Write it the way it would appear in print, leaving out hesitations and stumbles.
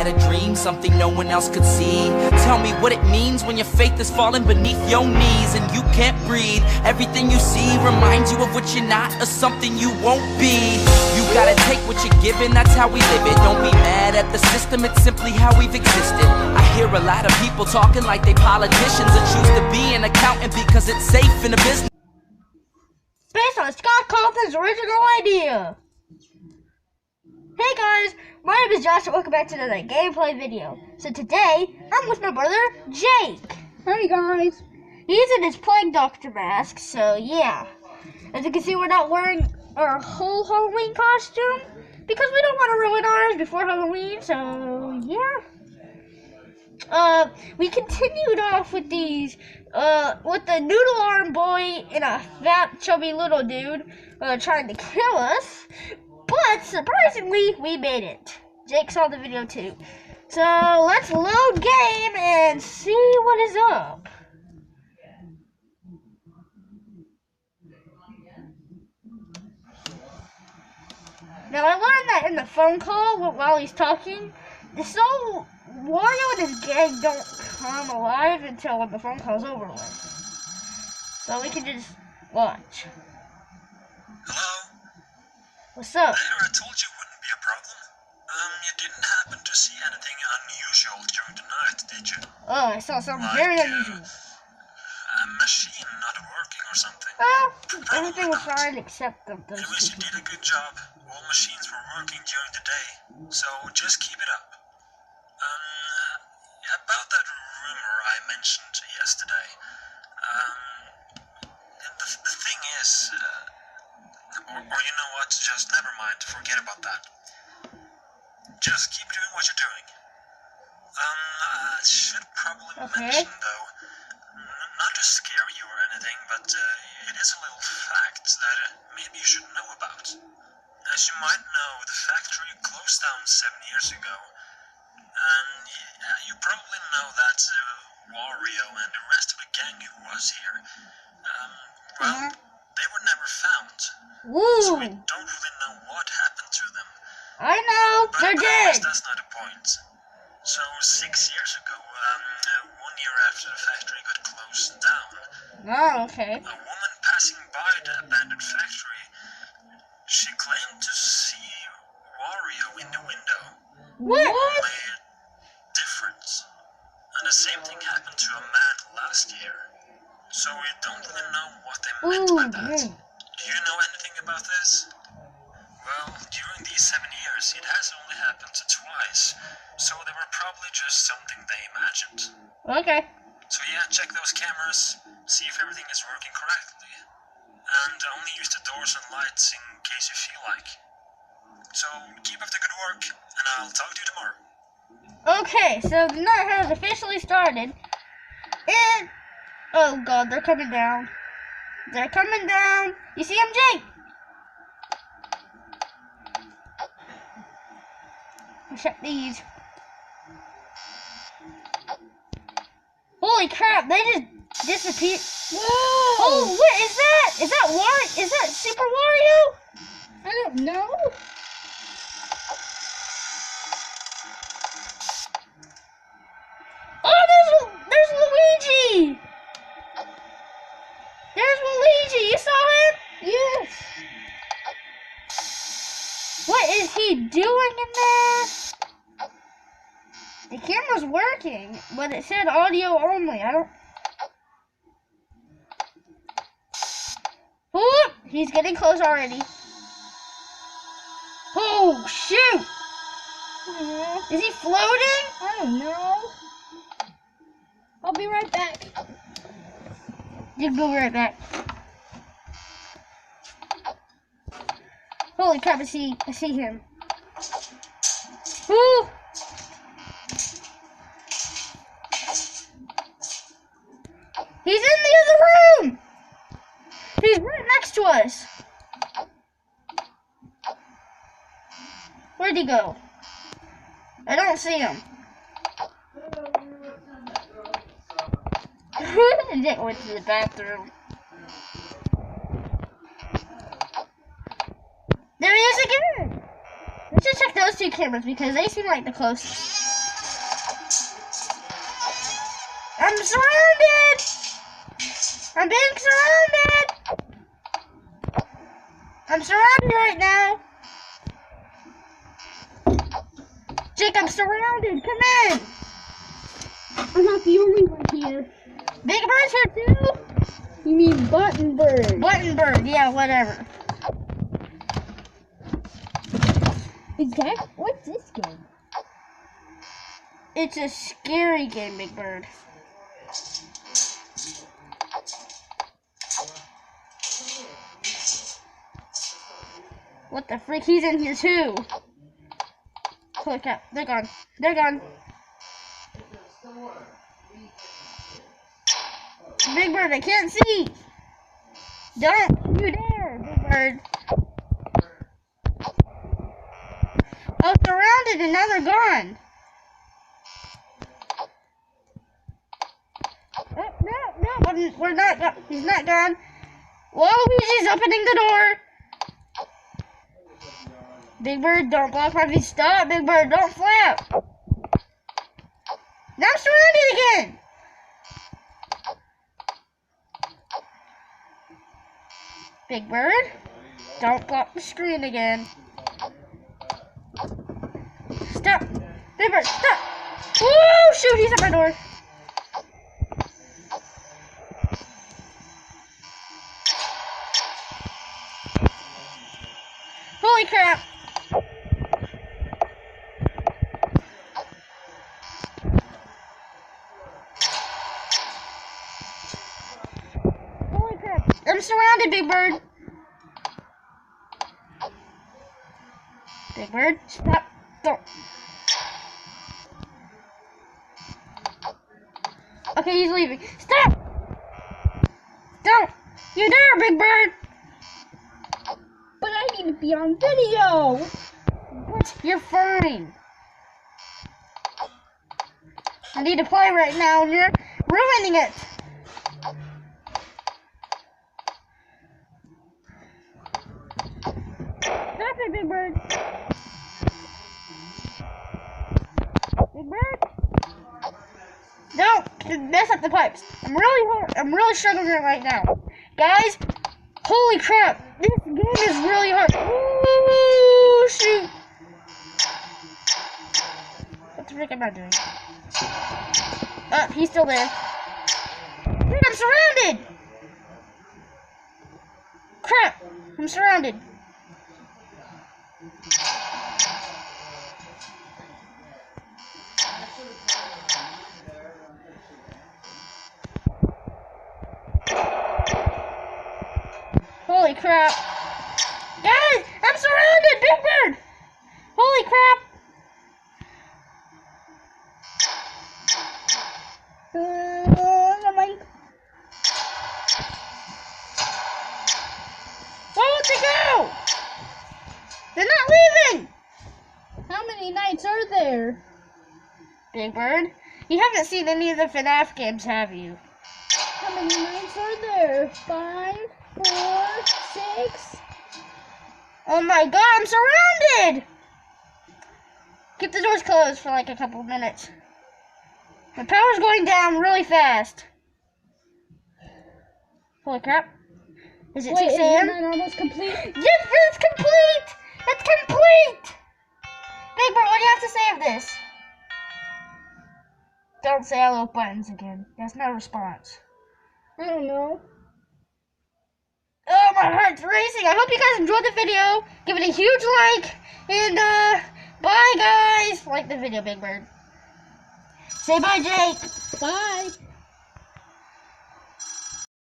had a dream, something no one else could see. Tell me what it means when your faith is falling beneath your knees and you can't breathe. Everything you see reminds you of what you're not or something you won't be. You gotta take what you're given, that's how we live it. Don't be mad at the system, it's simply how we've existed. I hear a lot of people talking like they politicians or choose to be an accountant because it's safe in a business. Based on Scott Cawthon's original idea. Hey guys, my name is Josh and welcome back to another gameplay video. So today, I'm with my brother, Jake. Hey guys. He's in his Plague Doctor mask, so yeah. As you can see, we're not wearing our whole Halloween costume because we don't want to ruin ours before Halloween, so yeah. We continued off with these, with the noodle arm boy and a fat, chubby little dude, trying to kill us. But, surprisingly, we made it. Jake saw the video too. So, let's load game and see what is up. Now, I learned that in the phone call while he's talking, Wario and his gang don't come alive until when the phone call's over with. So we can just watch. Hello? What's up? There, I told you it wouldn't be a problem. You didn't happen to see anything unusual during the night, did you? Oh, I saw something very unusual. A machine not working or something? Well, everything was fine except those Anyways, you did a good job. All machines were working during the day, so just keep it up. About that rumor I mentioned yesterday, the thing is, or you know what, just never mind, forget about that. Just keep doing what you're doing. I should probably mention though, not to scare you or anything, but it is a little fact that maybe you should know about. As you might know, the factory closed down 7 years ago. And you probably know that Wario and the rest of the gang who was here, they were never found. Ooh. So we don't really know what happened to them. I know, But they're dead. that's not the point. So 6 years ago, 1 year after the factory got closed down, Oh, okay. a woman passing by the abandoned factory, she claimed to see Wario in the window. What? Only different. And the same thing happened to a man last year. So we don't really know what they meant by that. Do you know anything about this? Well, during these 7 years, it has only happened twice. So they were probably just something they imagined. Okay. So yeah, check those cameras, see if everything is working correctly. And only use the doors and lights in case you feel like. So keep up the good work, and I'll talk to you tomorrow. Okay, so the night has officially started. And oh god, they're coming down. They're coming down. You see them, Jake? Check these. Holy crap, they just disappeared. Whoa! Oh, what is that? Is that Wario? Is that Super Wario? I don't know. Oh, there's Luigi! There's Luigi, you saw him? Yes. What is he doing in there? The camera's working, but it said audio only. I don't... Oh, he's getting close already. Oh, shoot! Is he floating? I don't know. I'll be right back. You can go right back. Holy crap, I see him. Ooh! He's in the other room! He's right next to us. Where'd he go? I don't see him. Nick went to the bathroom. There he is again! Let's just check those two cameras because they seem like the closest. I'm surrounded! I'm being surrounded! I'm surrounded right now! Jake, I'm surrounded! Come in! I'm not the only one here. Big Bird's here too? You mean Button Bird? Button Bird, yeah, whatever. Is that, what's this game? It's a scary game, Big Bird. What the freak? He's in here too. Holy crap, they're gone. They're gone. Big Bird, I can't see. Don't you dare, Big Bird. I was surrounded and now they're gone. Oh, no, we're not. He's not gone. Waluigi's opening the door. Big Bird, don't block my view. Stop, Big Bird, don't flap. Now I'm surrounded again. Big Bird, don't block the screen again. Stop. Big Bird, stop. Oh, shoot, he's at my door. Holy crap. Holy crap. I'm surrounded, Big Bird. Big Bird, stop. Don't. Okay, he's leaving. Stop! Don't! You dare, Big Bird! But I need to be on video. What? You're fine. I need to play right now, and you're ruining it. Stop it, Big Bird. Big Bird? Don't mess up the pipes. I'm really struggling right now. Guys, holy crap. This game is really hard. Ooh, shoot. What the frick am I doing? He's still there. Dude, I'm surrounded. Crap, I'm surrounded. Holy crap. Guys, I'm surrounded, Big Bird. Holy crap. Where would they go? They're not leaving. How many nights are there? Big Bird, you haven't seen any of the FNAF games, have you? How many nights are there? 5, 4, 6? Oh my god, I'm surrounded! Keep the doors closed for like a couple of minutes. My power's going down really fast. Holy crap. Is it 6 a.m.? Isn't that almost complete? Yes, it's complete! It's complete! Big Bird, what do you have to say of this? Don't say I love buttons again. That's no response. I don't know. Oh, my heart's racing. I hope you guys enjoyed the video. Give it a huge like. And, bye, guys. Like the video, Big Bird. Say bye, Jake. Bye.